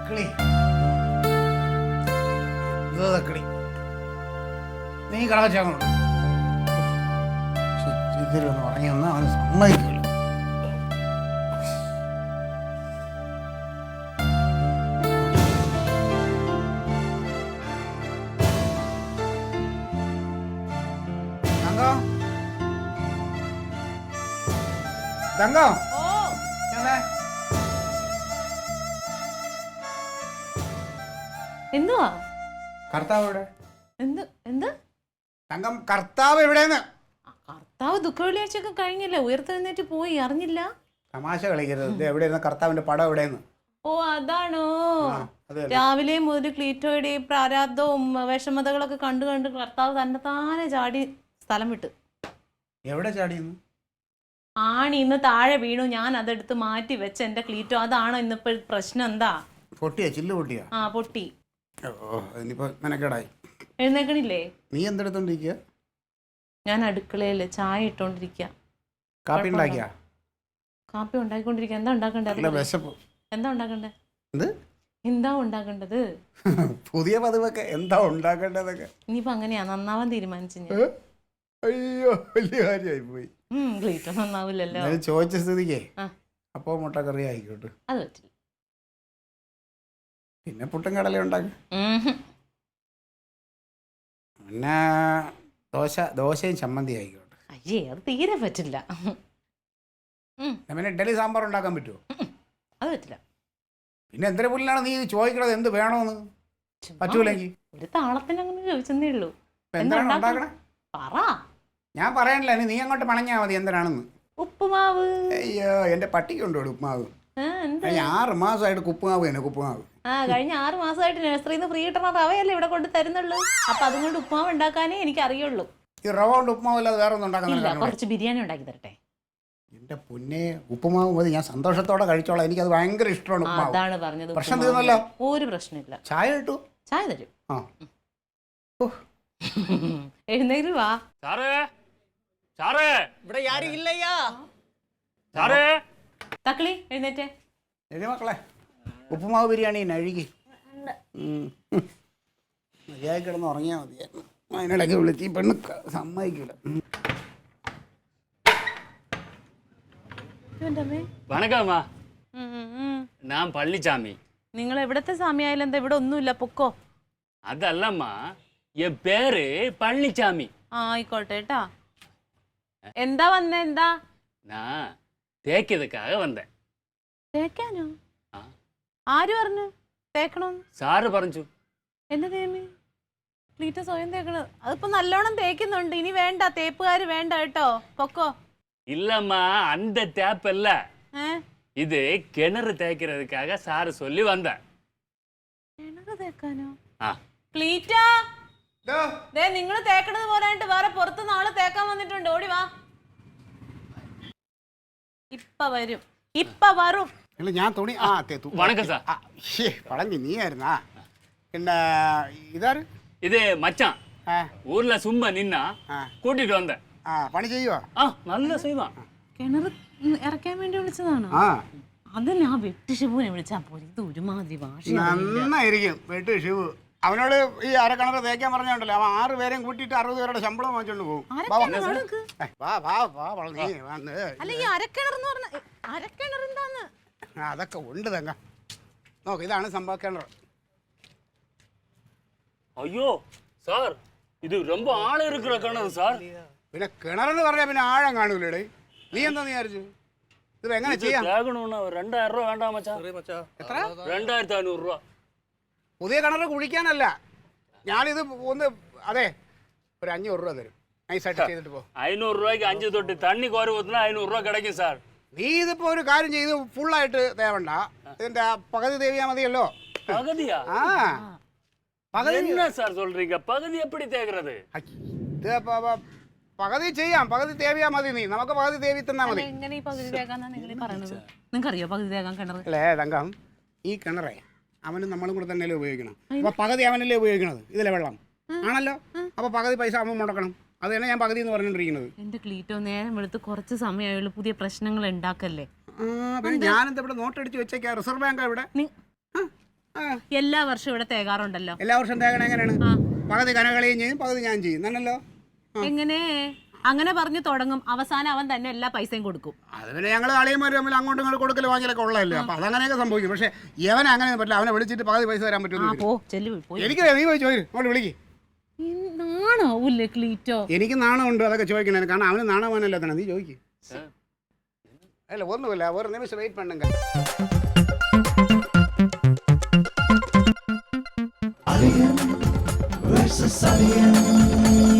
തക്കളി തക്കളി നീ കളവച്ചാങ്ങോട്ട് ഇതിലൊന്ന് പറഞ്ഞൊന്ന് അവന് സമ്മതിക്കില്ല. തങ്കം തങ്കം എന്തുവാ കർത്താവ് എവിടെ? എന്ത് തങ്കം കർത്താവ് എവിടെയെന്ന്? കർത്താവ് ദുഃഖവെള്ളിയാഴ്ചയൊക്കെ കഴിഞ്ഞില്ല, ഉയർത്തെഴുന്നേറ്റ് പോയി, അറിഞ്ഞില്ല? തമാശ കളിക്കരുത്. എവിടെയായിരുന്നു കർത്താവിന്റെ പടം എവിടെയെന്ന്? ഓ അതാണോ? രാവിലെ മുതൽ ക്ലീറ്റോയുടെയും പ്രാരാബ്ദവും വിഷമതകളൊക്കെ കണ്ടു കണ്ട് കർത്താവ് തന്നെ ചാടി സ്ഥലം വിട്ട്. എവിടെ ചാടിയെന്ന്? ആണി ഇന്ന് താഴെ വീണു, ഞാൻ അതെടുത്ത് മാറ്റി വെച്ച എന്റെ ക്ലീറ്റോ. അതാണോ ഇന്നിപ്പോ പ്രശ്നം? എന്താ പൊട്ടിയാ? ചില്ല് പൊട്ടിയാ? ആ പൊട്ടി. ഇനിയിപ്പോ മെനക്കേടായി. എഴുന്നേക്കണില്ലേ? നീ എന്തെടുത്തോണ്ടിരിക്കുക? ഞാൻ അടുക്കളയില് ചായ ഇട്ടോണ്ടിരിക്കുക. കാപ്പി ഉണ്ടാക്കിയാ? കാപ്പി ഉണ്ടാക്കിക്കൊണ്ടിരിക്കുക. എന്താ ഉണ്ടാക്കണ്ടത്? എന്താ ഉണ്ടാക്കണ്ടേ? എന്താ ഉണ്ടാക്കേണ്ടത്? പുതിയ പതിവൊക്കെ എന്താ ഉണ്ടാക്കേണ്ടതൊക്കെ ഇനിയിപ്പോ അങ്ങനെയാ നന്നാവാൻ തീരുമാനിച്ചു ഞാൻ. അയ്യോ വലിയ കാര്യമായി പോയി. ക്ലീറ്റോ നന്നാവില്ലല്ലോ. ചോദിച്ച സ്ഥിതിക്കേ അപ്പോ മുട്ടക്കറി ആയിക്കോട്ടെ. അത് പറ്റില്ല. പിന്നെ പുട്ടും കടല ഉണ്ടാക്കി. പിന്നെ ദോശയും ചമ്മന്തി ആയിക്കോട്ടെ. അയ്യേ അത് തീരെ പറ്റില്ല. പിന്നെ ഇഡ്ഡലി സാമ്പാർ ഉണ്ടാക്കാൻ പറ്റുമോ? അത് പറ്റില്ല. പിന്നെ എന്തൊരു പുല്ലാണ് നീ ചോദിക്കണത്? എന്ത് വേണോന്ന്? പറ്റൂലെങ്കിൽ ഒരു താളത്തിന് അങ്ങനെ ചോദിച്ചെന്നേ ഉള്ളൂ. എന്താണ് ഉണ്ടാക്കണേ? പറ. ഞാൻ പറയാനില്ല, നീ അങ്ങോട്ട് പണഞ്ഞാ മതി എന്തിനാണെന്ന്. ഉപ്പുമാവ്. അയ്യോ എന്റെ പട്ടിക്കുണ്ടോ ഉപ്പുമാവ്? 6 മാസമായിട്ട് കുപ്പുമാവ് തന്നെ കുപ്പുമാവ്. കഴിഞ്ഞ 6 മാസമായിട്ട് നഴ്സറിന്ന് ഫ്രീ കിട്ടണ റവയല്ലേ ഇവിടെ കൊണ്ട് തരുന്നുള്ളൂ. അപ്പൊ അതുകൊണ്ട് ഉപ്പുമാവ് ഉണ്ടാക്കാനേ എനിക്ക് അറിയുള്ളൂ. ഈ റവ കൊണ്ട് ഉപ്പുമാവ് അല്ലാതെ വേറെ ഒന്നും ഉണ്ടാക്കാൻ? കുറച്ച് ബിരിയാണി ഉണ്ടാക്കി തരട്ടെ? എന്റെ പൊന്നെ ഉപ്പുമാവ് മതി, ഞാൻ സന്തോഷത്തോടെ കഴിച്ചോളാം. എനിക്കത് ഭയങ്കര ഇഷ്ടമാണ് ഉപ്പുമാവ്. അതാണ് പറഞ്ഞത്. പ്രശ്നം തീർന്നല്ലോ. ഒരു പ്രശ്നമില്ല. ചായ കിട്ടൂ? ചായ തരും. ആ എഴുന്നേറ്റ് വാ. ഇവിടെ ആരും ഇല്ലയ്യാ. തക്കളി എഴുന്നേറ്റേ. എഴുതി മക്കളെ, ഉപ്പുമാവ് ബിരിയാണി അഴുകി മര്യാദ കിടന്ന് ഉറങ്ങിയാൽ മതിയായിരുന്നു. അതിനിടയ്ക്ക് വിളിച്ച് ഈ പെണ്ണ് സമ്മതിക്കില്ല. വണക്കമ്മ, ഞാൻ പള്ളിച്ചാമി. നിങ്ങൾ എവിടത്തെ സ്വാമിയായാലും എന്താ? ഇവിടെ ഒന്നുമില്ല, പൊക്കോ. അതല്ലമ്മ, എൻ പേര് പള്ളിച്ചാമി. ആയിക്കോട്ടെ കേട്ടാ. എന്താ വന്നേ? എന്താ? ഞാൻ തേക്കിയതൊക്കെ വന്നേ. തേക്കാനോ? ആര് പറഞ്ഞു തേക്കണോന്ന്? സാറ് പറഞ്ഞു. എന്റെ തേമി ക്ലീറ്റ സ്വയം തേക്കണ. അതിപ്പോ നല്ലോണം തേക്കുന്നുണ്ട്. ഇനി വേണ്ട, തേപ്പുകാര് വേണ്ട കേട്ടോ, പൊക്കോ. இல்லம்மா, அந்த டேப் இல்ல, இது கிணறு தேய்க்கிறதுக்காக சாரு சொல்லி வந்தேன். കിണറ് തേക്കാനോ? ആ. ക്ലീറ്റ, ദേ നിങ്ങൾ തേക്കണത് പോരായിട്ട് വേറെ പുറത്ത് നാളെ തേക്കാൻ വന്നിട്ടുണ്ട്. ഓടി വാ. ഇപ്പ വരും, ഇപ്പ വരും. ഞാൻ തുണി வணக்கம் சார். പളഞ്ഞു നീ ആയിരുന്നാ? പിന്നെ ഇതാര്? இது மச்சான். ஊர்ல சும்மா நின்னா கூட்டிட்டு வந்தேன். പണി ചെയ്യുവാ? നല്ല ചെയ്യുവാ. കിണറ് ഇറക്കാൻ വേണ്ടി വിളിച്ചതാണോ? അത് ഞാൻ വെട്ടി ഷിബുവിനെ വിളിച്ചാ പോലെ. ഇത് ഒരുമാതിരി ഭാഷ. നന്നായിരിക്കും വെട്ട് ഷിബു. അവനോട് ഈ അരക്കിണറ് തേക്കാൻ പറഞ്ഞോണ്ടല്ലോ, അവൻ 6 പേരെയും കൂട്ടിയിട്ട് 60 പേരുടെ ശമ്പളം വാങ്ങിച്ചോണ്ട് പോകും. അതൊക്കെ ഉണ്ട് തങ്ക. നോക്ക്, ഇതാണ് സംഭവ കിണർ. അയ്യോ സാർ, ഇത് ரொம்ப ആഴം இருக்கிற കിണറ് സാർ. പിന്നെ കിണറെന്ന് പറഞ്ഞാൽ പിന്നെ ആഴം കാണൂലേ? നീ എന്താ വിചാരിച്ചു? ഇത് എങ്ങനെ ചെയ്യാം? 2000 രൂപ വേണ്ട മച്ചാ. എത്ര? 2500 രൂപ. പുതിയ കിണറ് കുഴിക്കാനല്ല, ഞാനിത് ഒന്ന് അതെ ഒരു 500 രൂപ തരും. നൈസായിട്ട് ചെയ്തിട്ട് പോ. 500 രൂപയ്ക്ക് 5 തൊട്ട് തണ്ണി കോരി ഊത്തുന്ന 500 രൂപ കിടക്കും സാർ. നീ ഇതിപ്പോ ഒരു കാര്യം ചെയ്ത് ഫുള്ളായിട്ട് തേവണ്ട, ഇതിന്റെ പകുതി തേവിയാ മതിയല്ലോ. പകുതിയാ? என்ன சார் சொல்றீங்க? பகுதி எப்படி தேய்க்கிறது? പകുതി ചെയ്യാം, പകുതി തേവിയാ മതി. നീ നമുക്ക് പകുതി തേവി തന്നാ മതി. നിങ്ങൾക്കറിയോ പകുതി തേക്കാൻ കിണറ്? അല്ലേ തങ്കം, ഈ കിണറേ അവനും നമ്മളും കൂടെ തന്നെയല്ലേ ഉപയോഗിക്കണം. അപ്പൊ പകുതി അവനല്ലേ ഉപയോഗിക്കണത്, ഇതിലെ വെള്ളം ആണല്ലോ. അപ്പൊ പകുതി പൈസ അവൻ മുടക്കണം. അത് തന്നെ ഞാൻ പകുതി എന്ന് പറഞ്ഞോണ്ടിരിക്കുന്നത്. എന്റെ ക്ലീറ്റോ, നേരം വെളുത്ത് കുറച്ച് സമയമായുള്ളൂ, പുതിയ പ്രശ്നങ്ങൾ ഉണ്ടാക്കല്ലേ. ഞാനെന്താ ഇവിടെ നോട്ടടിച്ച് വെച്ചേക്കാ? റിസർവ് ബാങ്കാ ഇവിടെ. എല്ലാ വർഷവും ഇവിടെ തേകാറുണ്ടല്ലോ. എല്ലാ വർഷം തേകണം എങ്ങനെയാണ്? പകുതി കനകളയും ചെയ്യും, പകുതി ഞാൻ ചെയ്യും, നന്നല്ലോ. എങ്ങനെ അങ്ങനെ പറഞ്ഞു തുടങ്ങും, അവസാനം അവൻ തന്നെ എല്ലാ പൈസയും കൊടുക്കും. അത് പിന്നെ ഞങ്ങൾ അളിയന്മാർ തമ്മിൽ അങ്ങോട്ടും ഇങ്ങോട്ട് കൊടുക്കൽ വാങ്ങിയാലൊക്കെ ഉള്ളതല്ലേ. അപ്പൊ അതങ്ങനെയൊക്കെ സംഭവിക്കും. പക്ഷെ ഇവനെ അങ്ങനെ പറ്റില്ല. അവനെ വിളിച്ചിട്ട് പകുതി പൈസ തരാൻ പറ്റും. എനിക്ക് നീ പോയി ചോദിക്കും, അങ്ങോട്ട് വിളിക്ക്. നാണാവൂല്ലേ ക്ലീറ്റോ? എനിക്ക് നാണമുണ്ട് അതൊക്കെ ചോദിക്കണേ. കാരണം അവന് നാണവാനല്ലോ തന്നെ. നീ ചോദിക്കും. അല്ല ഒന്നുമില്ല, ഒരു നിമിഷം വെയിറ്റ് പണ്ണുങ്ക. Alien versus Alien.